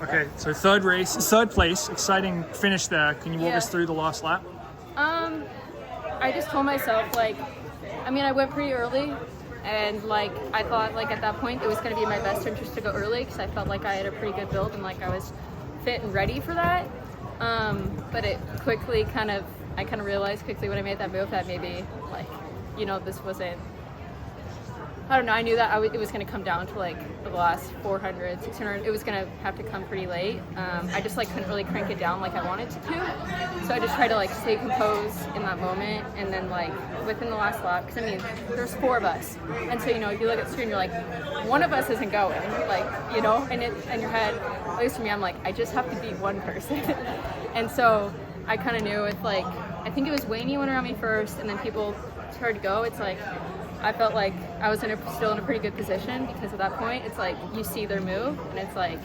Okay, so third place, exciting finish there. Can you walk us through the last lap? I just told myself, like, I mean, I went pretty early, and, like, I thought, like, at that point it was going to be in my best interest to go early because I felt like I had a pretty good build and, like, I was fit and ready for that. But it quickly I kind of realized quickly when I made that move that maybe, like, you know, this wasn't, I don't know, I knew that it was going to come down to, like, the last 400, 600. It was going to have to come pretty late. I just, like, couldn't really crank it down like I wanted to. So I just tried to, like, stay composed in that moment. And then, like, within the last lap, because, I mean, there's 4 of us. And so, you know, you look at the screen, you're like, one of us isn't going. Like, you know, and in your head, at least for me, I'm like, I just have to beat one person. And so I kind of knew with, like, I think it was Wayne went around me first, and then people started to go. It's like, I felt like I was still in a pretty good position because at that point, it's like you see their move and it's like,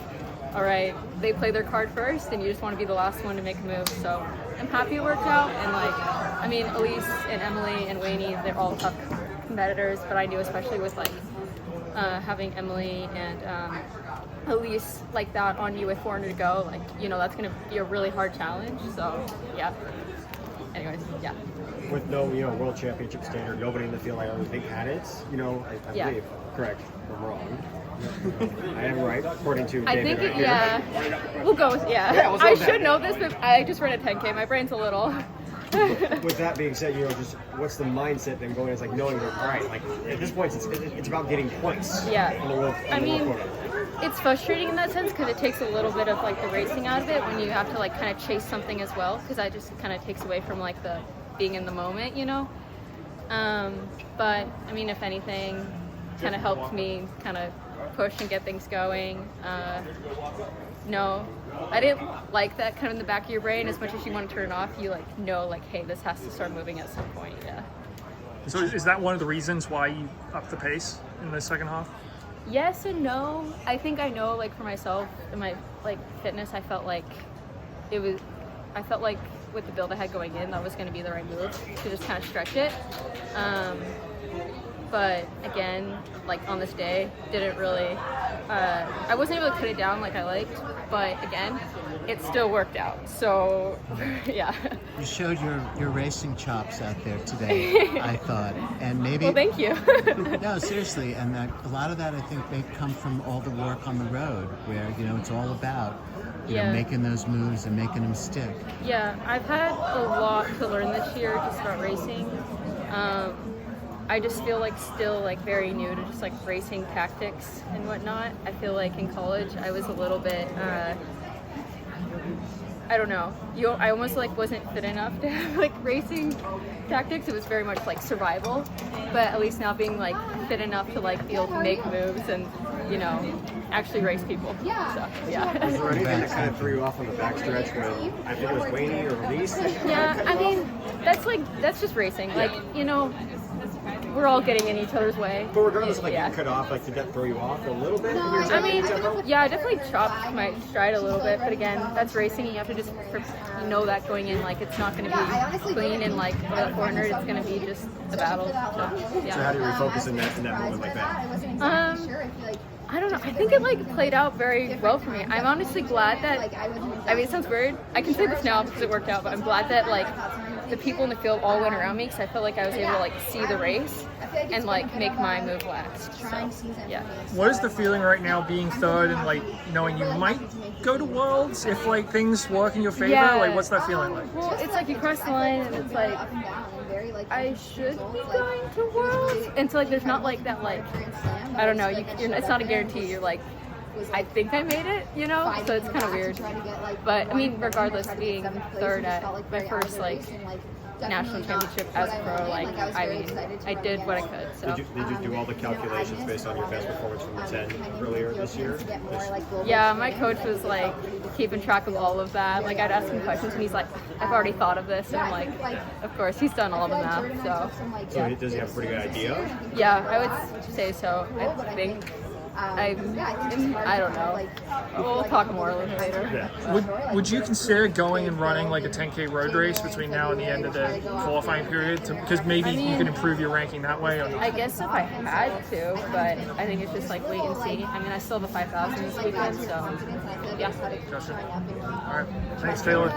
all right, they play their card first and you just want to be the last one to make a move. So I'm happy it worked out. And like, I mean, Elise and Emily and Wayne, they're all tough competitors, but I knew especially with like having Emily and Elise like that on you with 400 to go, like, you know, that's going to be a really hard challenge. So yeah. Anyways, yeah. With no, you know, world championship standard, nobody in the field I don't think had it. You know, I believe. Correct. I'm wrong. I am right, according to David. I think, we'll go with, let's go I with should that. know this, but I just ran a 10K. My brain's a little. With that being said, you know, just what's the mindset then going? It's like knowing that, all right, like at this point, it's about getting points. Yeah. On the world, I mean, it's frustrating in that sense because it takes a little bit of like the racing out of it when you have to like kind of chase something as well, because that just kind of takes away from like the being in the moment, you know. But I mean, if anything, kind of helped me kind of push and get things going. No, I didn't like that kind of in the back of your brain. As much as you want to turn it off, you like know like, hey, this has to start moving at some point. Yeah. So is that one of the reasons why you upped the pace in the second half? Yes and no. I think I know, like, for myself and my like fitness, I felt like with the build I had going in, that was going to be the right move to just kind of stretch it. But again, like on this day, didn't really. I wasn't able to cut it down like I liked, but again, it still worked out. So yeah. You showed your racing chops out there today, I thought, and maybe. Well, thank you. No, seriously, and that a lot of that I think may come from all the work on the road, where you know it's all about you know making those moves and making them stick. Yeah, I've had a lot to learn this year just about racing. I just feel like still like very new to just like racing tactics and whatnot. I feel like in college I was a little bit. I don't know. I almost like wasn't fit enough to have like racing tactics. It was very much like survival. But at least now being like fit enough to like be able to make moves and, you know, actually race people. So, yeah. Was there anything that kind of threw you off on the backstretch when I think it was Wayne or Elise? Yeah, I mean, that's just racing. Like, you know, we're all getting in each other's way. But regardless of like you cut off, like did that throw you off a little bit? I mean, yeah, I definitely chopped my stride a little bit, but again, that's racing. You have to just know that going in, like it's not going to be clean and like over the 400, it's going to be just a battle. So, yeah. So how do you refocus in that moment like that? I don't know. I think it like played out very well for me. I'm honestly glad that. I mean, it sounds weird. I can say this now because it worked out, but I'm glad that like the people in the field all went around me because I felt like I was able to like see the race and like make my move last. So, yeah. What is the feeling right now being third and like knowing you might go to Worlds if like things work in your favor? Yeah. Like what's that feeling like? Well, it's like you cross the line and it's like I should be going to Worlds, and so like there's not like that like I don't know. It's not a guarantee. You're like I think I made it, you know. So it's kind of weird. But I mean, regardless, being third at my first like national championship as a pro, like I mean, I did what I could. So Did you do all the calculations based on your best performance from the 10 earlier this year? yeah, my coach was like keeping track of all of that. Like I'd ask him questions and he's like, I've already thought of this, and I'm like, of course, he's done all the math. So So does he have a pretty good idea? yeah, I would say so. I think I don't know. We'll talk more a little later. Yeah. Would you consider going and running like a 10K road race between now and the end of the qualifying period? Because maybe you can improve your ranking that way. Or I guess if I had to, but I think it's just like wait and see. I mean, I still have a 5,000 this weekend, so yeah. Gotcha. All right. Thanks, Taylor.